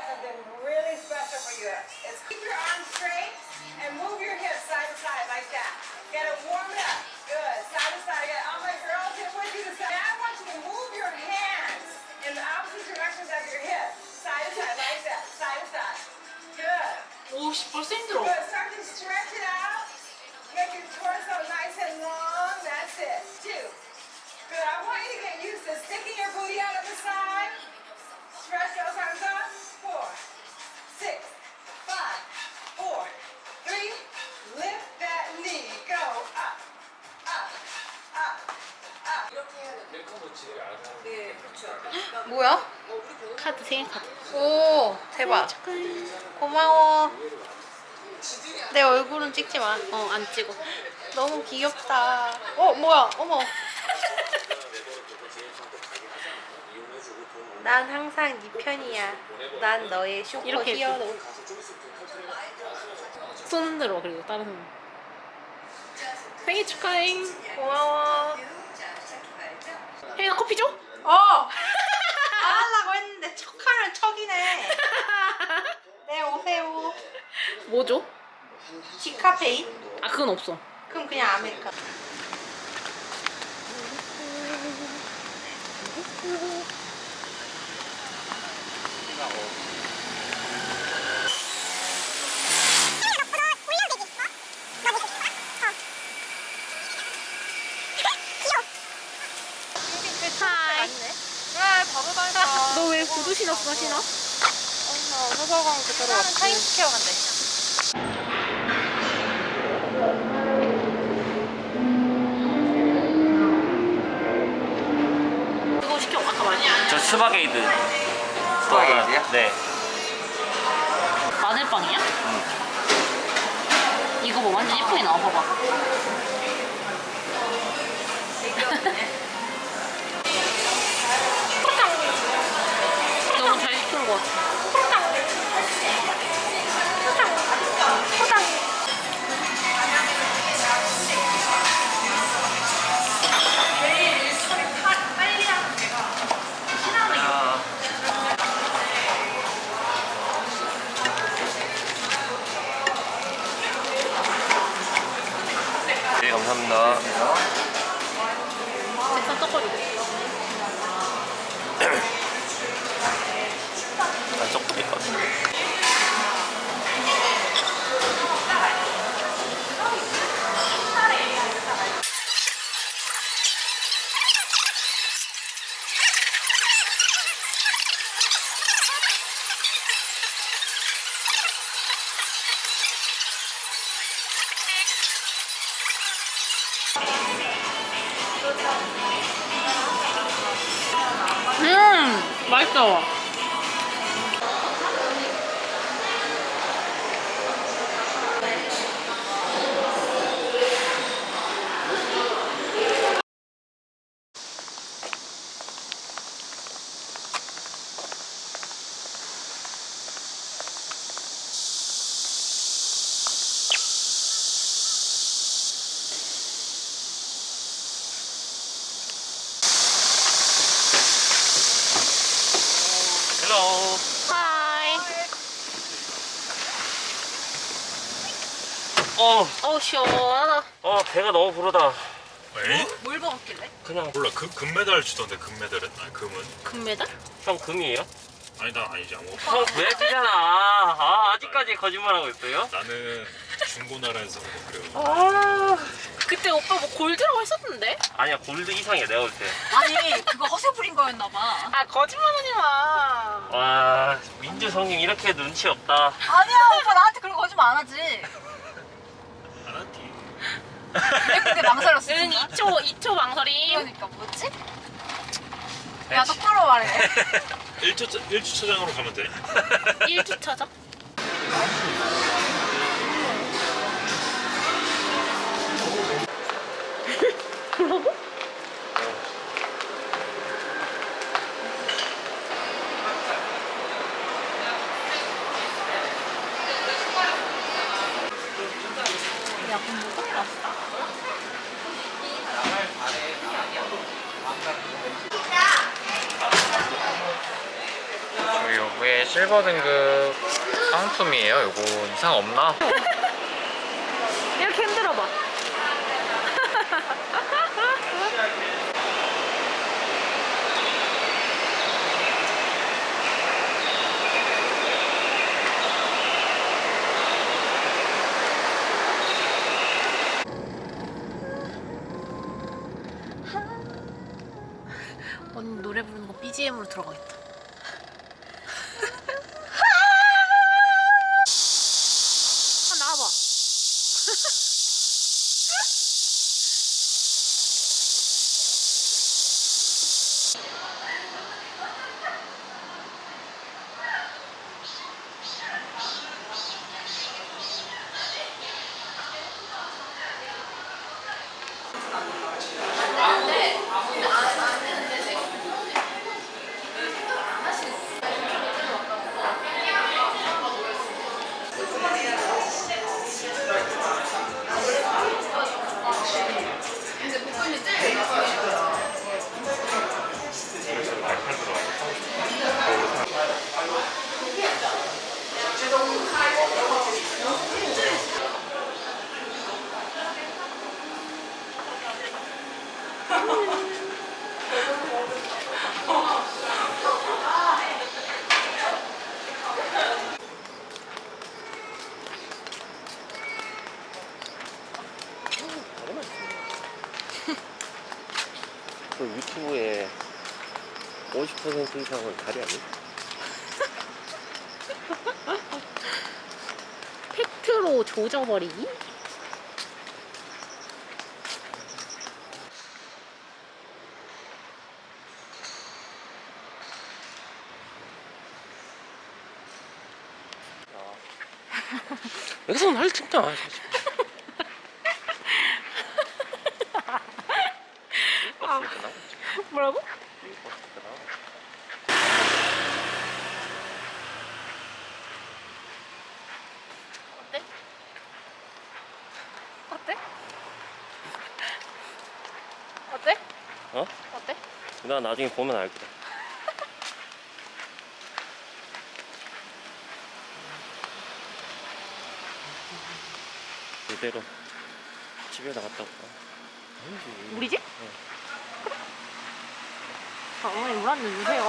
got something really special for you. It's keep your arms straight and move your hips side to side like that. Get it warmed up. Good. Side to side. Get all my girls in with you. Now I want you to move your hands in the opposite directions of your hips. Side to side like that. Side to side. Good. 오, 벌써 힘들어. Good. Start to stretch it out. Make your torso nice and long. That's it. 2. Good. I want you to get used to sticking your booty out of the side. Stretch those arms up. 4, 6, 5, 4, 3. Lift that knee. Go up, up, up, up. 네, 그렇죠. 뭐야? 카드, 생일 카드. 오, 대박. 고마워. 내 얼굴은 찍지 마. 안 찍어. 너무 귀엽다. 뭐야? 어머. 난 항상 네 편이야. 난 너의 슈퍼 이렇게 히어로. 손 흔들어, 그리고 다른 손. 생일 축하해. 고마워. 혜인아, 커피 줘? 안 하려고 했는데 척하면 척이네. 네, 오세요. 뭐 줘? 디카페인? 아, 그건 없어. 그럼 그냥 아메리카노. 하이. 그래, 밥을 가니까. 너 왜 구두 신었어, 신어? 회사관 그대로 왔지. 타임스퀘어 간대. 그거 시켜, 아까 많이. 저 스바게이드. 스바게이드요? 네. 마늘빵이야? 이거 뭐 완전 예쁘게 나와, 봐봐. 너무 잘 시킨 것 같아. 네, 감사합니다. 색상 떡거리고. 난 떡볶이 것 같아. 맛있어. 헬로. 하이. 시원하다. 배가 너무 부르다. 에이? 뭘 먹었길래? 그냥 몰라 금메달 주던데 금메달은? 아니 금은? 금메달? 형 금이에요? 아니 나 아니지 아무 형 브레드잖아. 아직까지 거짓말하고 있어요? 나는 중고나라에서 그래요. 그때 오빠 뭐 골드라고 했었는데? 아니야, 골드 이상이야 내가 볼 때. 아니 그거 허세 부린 거였나봐. 아, 거짓말하지 마. 와, 민주 성님 이렇게 눈치 없다. 아니야 오빠 나한테 그런 거 거짓말 안 하지. 안 한디. 왜 그게 망설였어? 응, 진짜? 2초 망설임. 그러니까 뭐지? 야 똑바로 말해. 1주차장으로 가면 돼. 1주차죠? 뭐라고? 약간 무겁다. 조용해. 요게 실버 등급 상품이에요. 요거 이상 없나? 이렇게 흔들어봐. 언니 노래 부르는 거 BGM으로 들어가겠다. 나와봐. 그 유튜브에 50% 이상은 다리 아니? 팩트로 조져버리기? 여기서는 할 진짜 뭐라고? 어때? 어때? 어때? 어? 어때? 나 나중에 보면 알 거야. 이대로 집에 나갔다 올까? 우리 집? 아, 어머니 물 한 잔 주세요.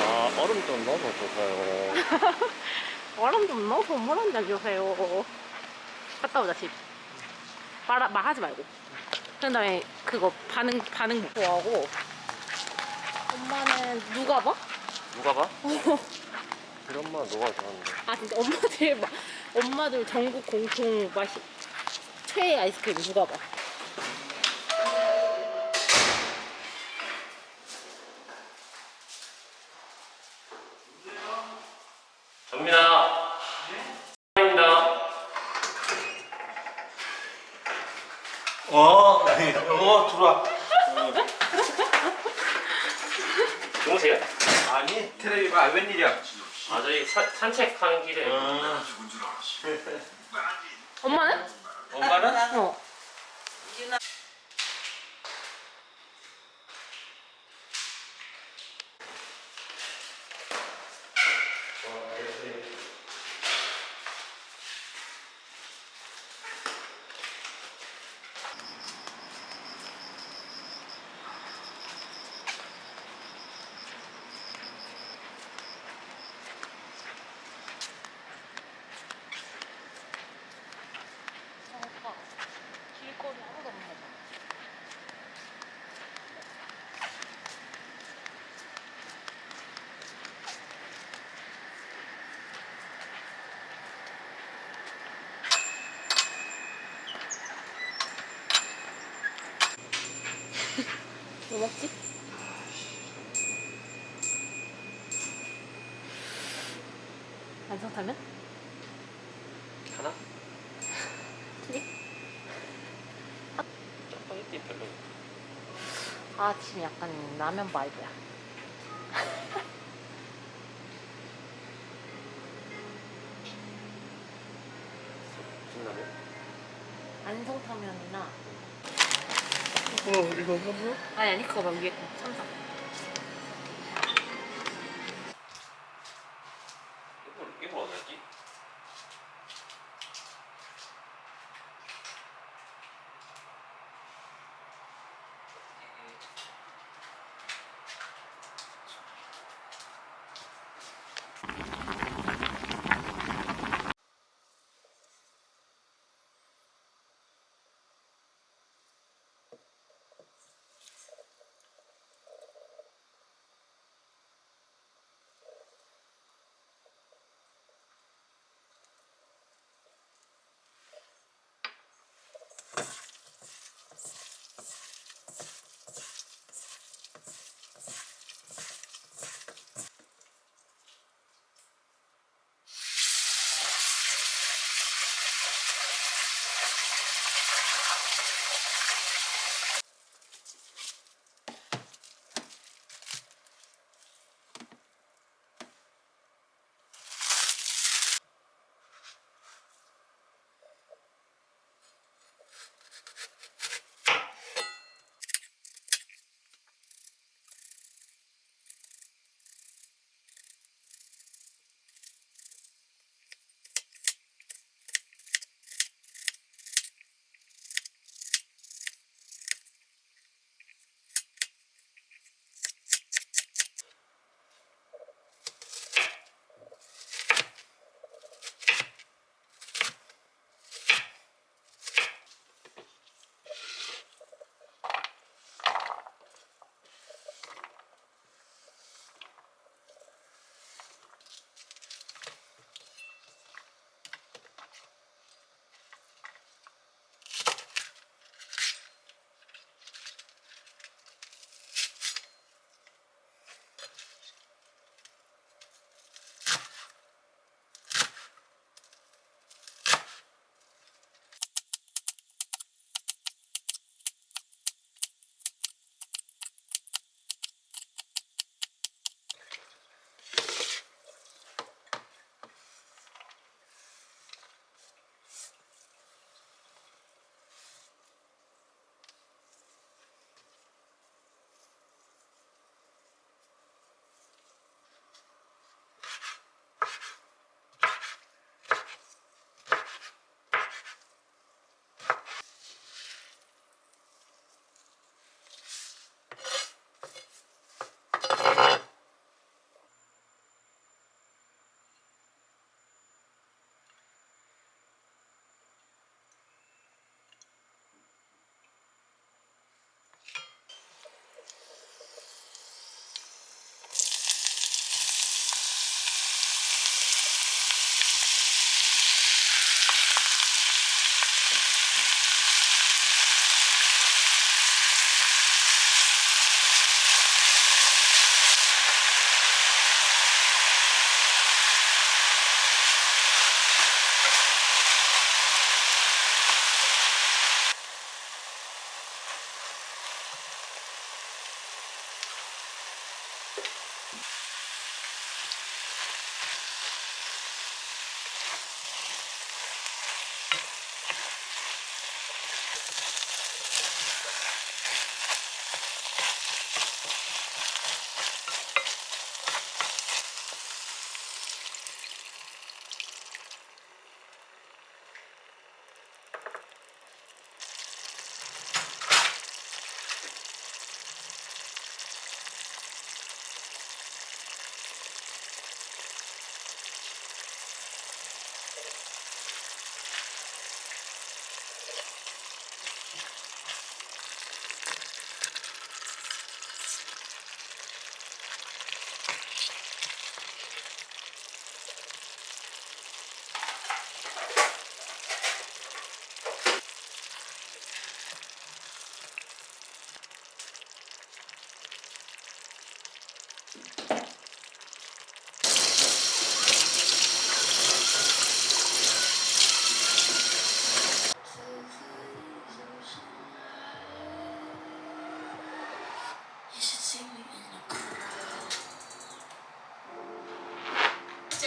아 얼음 좀 넣어서 줘서요. 얼음 좀 넣어서 물 한 잔 주세요. 갔다 오자 집. 말하지 말고. 그 다음에 그거 반응 못 하고. 엄마는 누가 봐? 누가 봐? 우리 엄마 너가 좋아하는데. 아 진짜 엄마들 전국 공통 맛이 최애 아이스크림 누가 봐? 전민아. 입니다. 들어와. 누구세요? 아니, 테레비 봐. 웬일이야? 아 저희 산책하는 길에. 엄마는? 엄마는? 어. 오빠 길거리 아무도 없는 거잖아. 뭐 먹지? 안성타면? 하나? 네? 짜파게티 별로. 아 지금 약간 라면 바이브야. 신라면? 안성타면이나 이거 뭐? 아니 그거 막 위에 거 참사.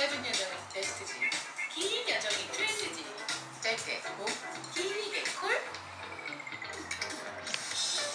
짧은 여정은 베스트지. 긴 여정이